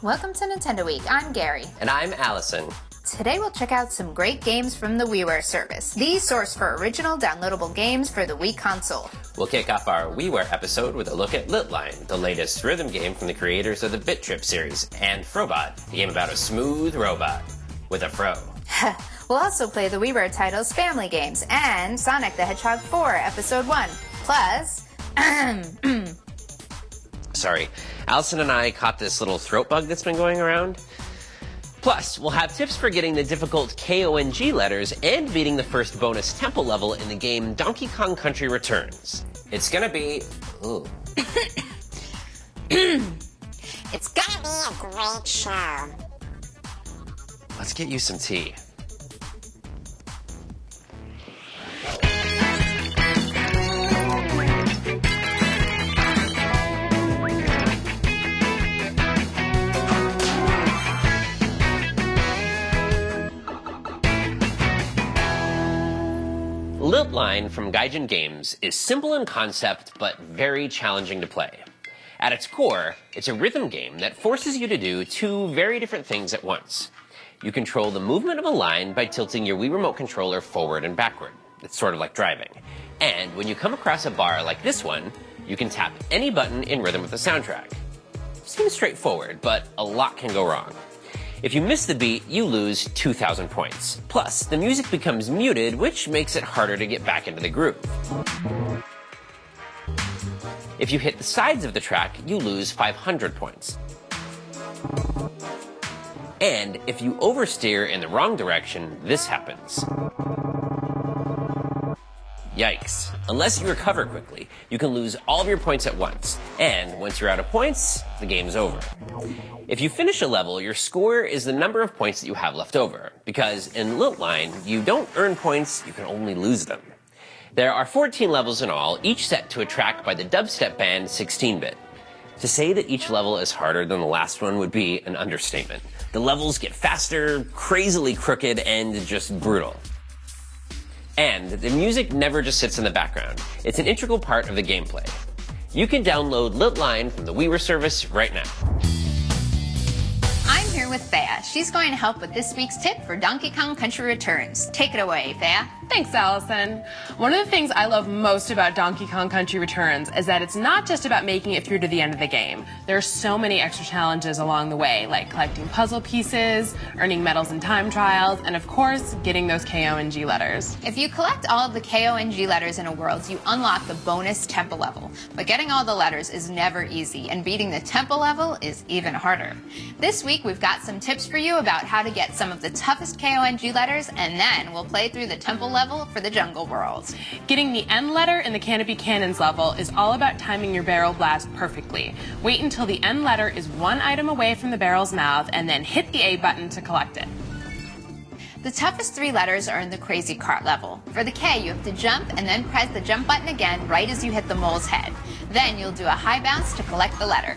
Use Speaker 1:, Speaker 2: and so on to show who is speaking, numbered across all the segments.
Speaker 1: Welcome to Nintendo Week. I'm Gary.
Speaker 2: And I'm Allison.
Speaker 1: Today we'll check out some great games from the WiiWare service, the source for original downloadable games for the Wii console.
Speaker 2: We'll kick off our WiiWare episode with a look at Lilt, the latest rhythm game from the creators of the Bit Trip series, and Frobot, the game about a smooth robot with a fro.
Speaker 1: We'll also play the WiiWare titles Family Games and Sonic the Hedgehog 4 Episode 1. Plus,
Speaker 2: Sorry, Allison and I caught this little throat bug that's been going around. Plus, we'll have tips for getting the difficult KONG letters and beating the first bonus temple level in the game Donkey Kong Country Returns. It's gonna be... Ooh.
Speaker 3: It's gonna be a great show.
Speaker 2: Let's get you some tea. Lilt from Gaijin Games is simple in concept, but very challenging to play. At its core, it's a rhythm game that forces you to do two very different things at once. You control the movement of a line by tilting your Wii Remote controller forward and backward. It's sort of like driving. And when you come across a bar like this one, you can tap any button in rhythm with the soundtrack. Seems straightforward, but a lot can go wrong. If you miss the beat, you lose 2,000 points. Plus, the music becomes muted, which makes it harder to get back into the groove. If you hit the sides of the track, you lose 500 points. And if you oversteer in the wrong direction, this happens. Yikes. Unless you recover quickly, you can lose all of your points at once. And once you're out of points, the game's over. If you finish a level, your score is the number of points that you have left over. Because in Lilt, you don't earn points, you can only lose them. There are 14 levels in all, each set to a track by the dubstep band 16-bit. To say that each level is harder than the last one would be an understatement. The levels get faster, crazily crooked, and just brutal. And the music never just sits in the background. It's an integral part of the gameplay. You can download Lilt from the WiiWare service right now.
Speaker 1: I'm here with Thea. She's going to help with this week's tip for Donkey Kong Country Returns. Take it away, Thea.
Speaker 4: Thanks, Allison. One of the things I love most about Donkey Kong Country Returns is that it's not just about making it through to the end of the game. There are so many extra challenges along the way, like collecting puzzle pieces, earning medals in time trials, and of course, getting those KONG letters.
Speaker 1: If you collect all of the KONG letters in a world, you unlock the bonus temple level. But getting all the letters is never easy, and beating the temple level is even harder. This week, we've got some tips for you about how to get some of the toughest KONG letters, and then we'll play through the temple level for the jungle world.
Speaker 4: Getting the N letter in the Canopy Cannons level is all about timing your barrel blast perfectly. Wait until the N letter is one item away from the barrel's mouth, and then hit the A button to collect it.
Speaker 1: The toughest 3 letters are in the Crazy Cart level. For the K, you have to jump and then press the jump button again right as you hit the mole's head. Then you'll do a high bounce to collect the letter.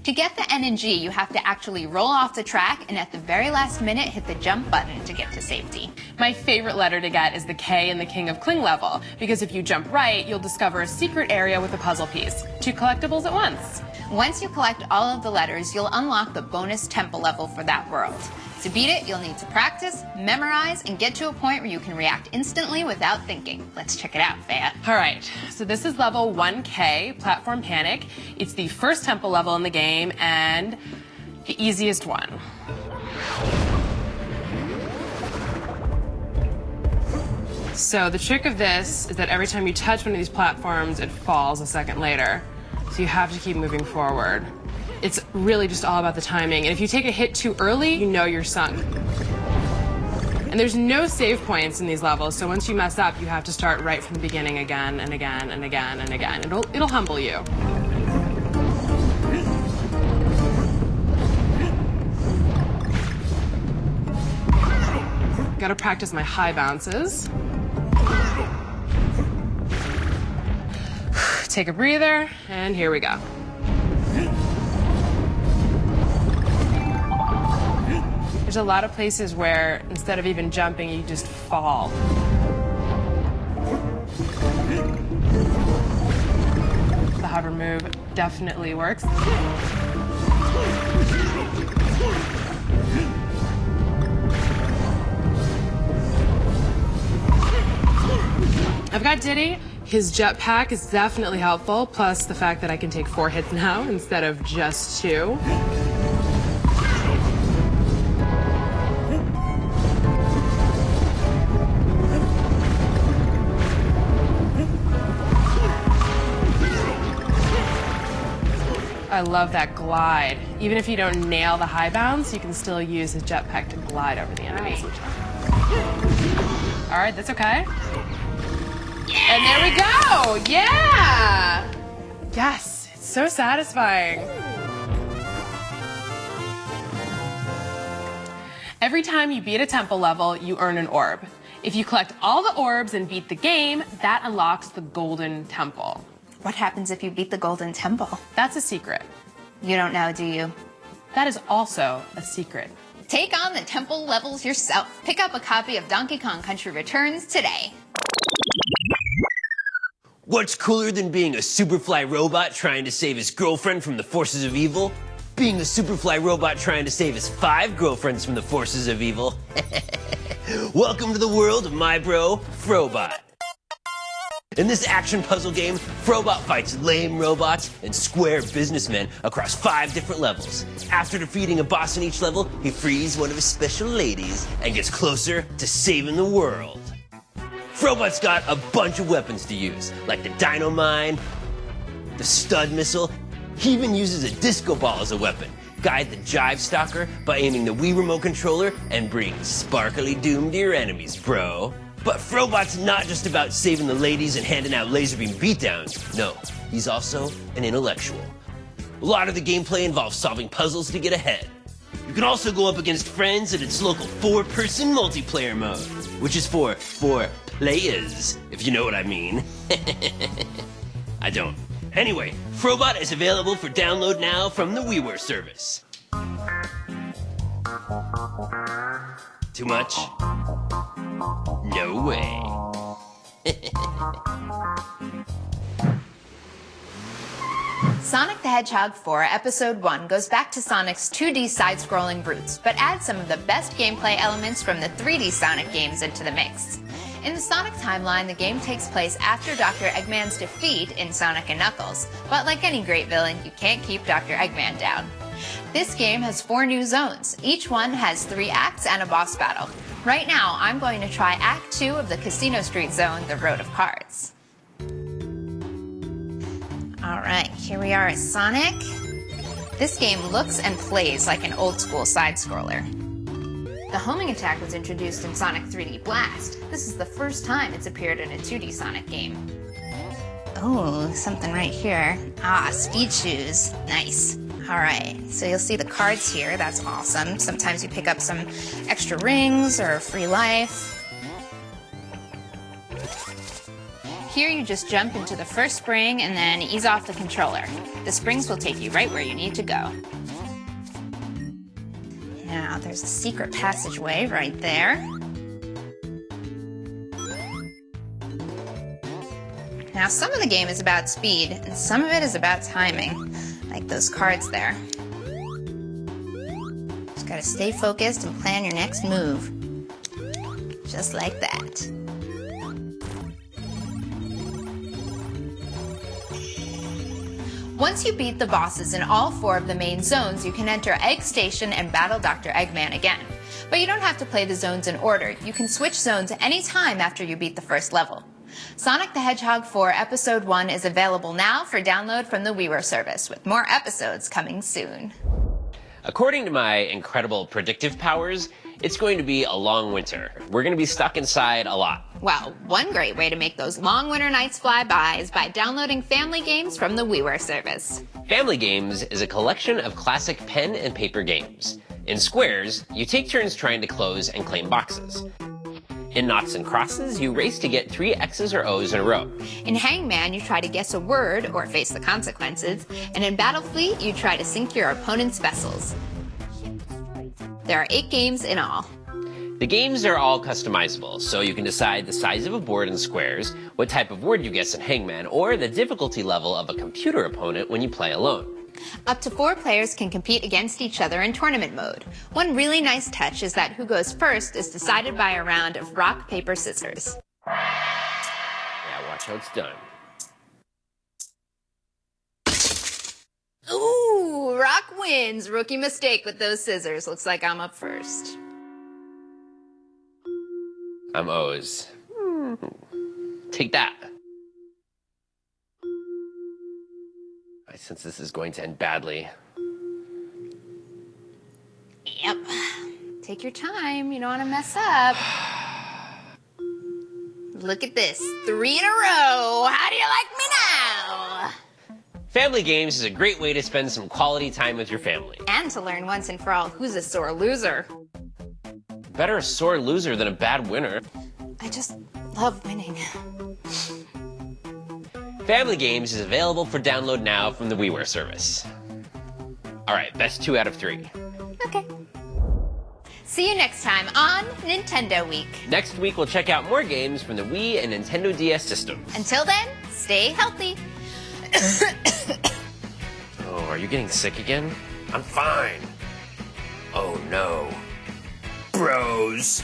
Speaker 1: To get the N and G, you have to actually roll off the track and at the very last minute hit the jump button to get to safety.
Speaker 4: My favorite letter to get is the K in the King of Kling level, because if you jump right, you'll discover a secret area with a puzzle piece. 2 collectibles at once.
Speaker 1: Once you collect all of the letters, you'll unlock the bonus temple level for that world. To beat it, you'll need to practice, memorize, and get to a point where you can react instantly without thinking. Let's check it out, Thea.
Speaker 4: All right, so this is level 1K, Platform Panic. It's the first temple level in the game and the easiest one. So the trick of this is that every time you touch one of these platforms, it falls a second later. So you have to keep moving forward. It's really just all about the timing. And if you take a hit too early, you know you're sunk. And there's no save points in these levels, so once you mess up, you have to start right from the beginning again and again and again and again. It'll humble you. Gotta practice my high bounces. Take a breather, and here we go. There's a lot of places where instead of even jumping, you just fall. The hover move definitely works. I've got Diddy. His jetpack is definitely helpful, plus the fact that I can take 4 hits now instead of just 2. I love that glide. Even if you don't nail the high bounce, you can still use his jetpack to glide over the enemies each time. All right, that's okay. And there we go! Yeah! Yes, it's so satisfying. Every time you beat a temple level, you earn an orb. If you collect all the orbs and beat the game, that unlocks the golden temple.
Speaker 1: What happens if you beat the Golden Temple?
Speaker 4: That's a secret.
Speaker 1: You don't know, do you?
Speaker 4: That is also a secret.
Speaker 1: Take on the temple levels yourself. Pick up a copy of Donkey Kong Country Returns today.
Speaker 2: What's cooler than being a Superfly robot trying to save his girlfriend from the forces of evil? Being a Superfly robot trying to save his 5 girlfriends from the forces of evil. Welcome to the world of my bro, Frobot. In this action puzzle game, Frobot fights lame robots and square businessmen across 5 different levels. After defeating a boss in each level, he frees one of his special ladies and gets closer to saving the world. Frobot's got a bunch of weapons to use, like the Dino Mine, the Stud Missile. He even uses a disco ball as a weapon. Guide the Jive Stalker by aiming the Wii Remote Controller and bring sparkly doom to your enemies, bro. But Frobot's not just about saving the ladies and handing out laser beam beatdowns. No, he's also an intellectual. A lot of the gameplay involves solving puzzles to get ahead. You can also go up against friends in its local 4-person multiplayer mode, which is for players, if you know what I mean. I don't. Anyway, Frobot is available for download now from the WiiWare service. Too much? No way.
Speaker 1: Sonic the Hedgehog 4 Episode 1 goes back to Sonic's 2D side-scrolling roots, but adds some of the best gameplay elements from the 3D Sonic games into the mix. In the Sonic timeline, the game takes place after Dr. Eggman's defeat in Sonic & Knuckles, but like any great villain, you can't keep Dr. Eggman down. This game has 4 new zones. Each one has 3 acts and a boss battle. Right now, I'm going to try Act 2 of the Casino Street Zone, the Road of Cards. Alright, here we are at Sonic. This game looks and plays like an old-school side-scroller. The homing attack was introduced in Sonic 3D Blast. This is the first time it's appeared in a 2D Sonic game. Oh, something right here. Ah, speed shoes. Nice. Alright, so you'll see the cards here. That's awesome. Sometimes you pick up some extra rings or free life. Here you just jump into the first spring and then ease off the controller. The springs will take you right where you need to go. Now there's a secret passageway right there. Now some of the game is about speed and some of it is about timing, like those cards there. Just gotta stay focused and plan your next move. Just like that. Once you beat the bosses in all 4 of the main zones, you can enter Egg Station and battle Dr. Eggman again. But you don't have to play the zones in order. You can switch zones any time after you beat the first level. Sonic the Hedgehog 4 Episode 1 is available now for download from the WiiWare service, with more episodes coming soon.
Speaker 2: According to my incredible predictive powers, it's going to be a long winter. We're going to be stuck inside a lot.
Speaker 1: Well, one great way to make those long winter nights fly by is by downloading Family Games from the WiiWare service.
Speaker 2: Family Games is a collection of classic pen and paper games. In Squares, you take turns trying to close and claim boxes. In Noughts and Crosses, you race to get 3 X's or O's in a row.
Speaker 1: In Hangman, you try to guess a word or face the consequences. And in Battlefleet, you try to sink your opponent's vessels. There are 8 games in all.
Speaker 2: The games are all customizable, so you can decide the size of a board in Squares, what type of word you guess in Hangman, or the difficulty level of a computer opponent when you play alone.
Speaker 1: Up to 4 players can compete against each other in tournament mode. One really nice touch is that who goes first is decided by a round of rock, paper, scissors.
Speaker 2: Yeah, watch how it's done.
Speaker 1: Ooh, rock wins. Rookie mistake with those scissors. Looks like I'm up first.
Speaker 2: I'm O's. Take that. I sense this is going to end badly.
Speaker 1: Yep. Take your time. You don't want to mess up. Look at this. 3 in a row. How do you like me now?
Speaker 2: Family games is a great way to spend some quality time with your family.
Speaker 1: And to learn once and for all who's a sore loser.
Speaker 2: Better a sore loser than a bad winner.
Speaker 1: I just love winning.
Speaker 2: Family Games is available for download now from the WiiWare service. All right, best 2 out of 3.
Speaker 1: Okay. See you next time on Nintendo Week.
Speaker 2: Next week, we'll check out more games from the Wii and Nintendo DS systems.
Speaker 1: Until then, stay healthy.
Speaker 2: Oh, are you getting sick again? I'm fine. Oh no. Bros.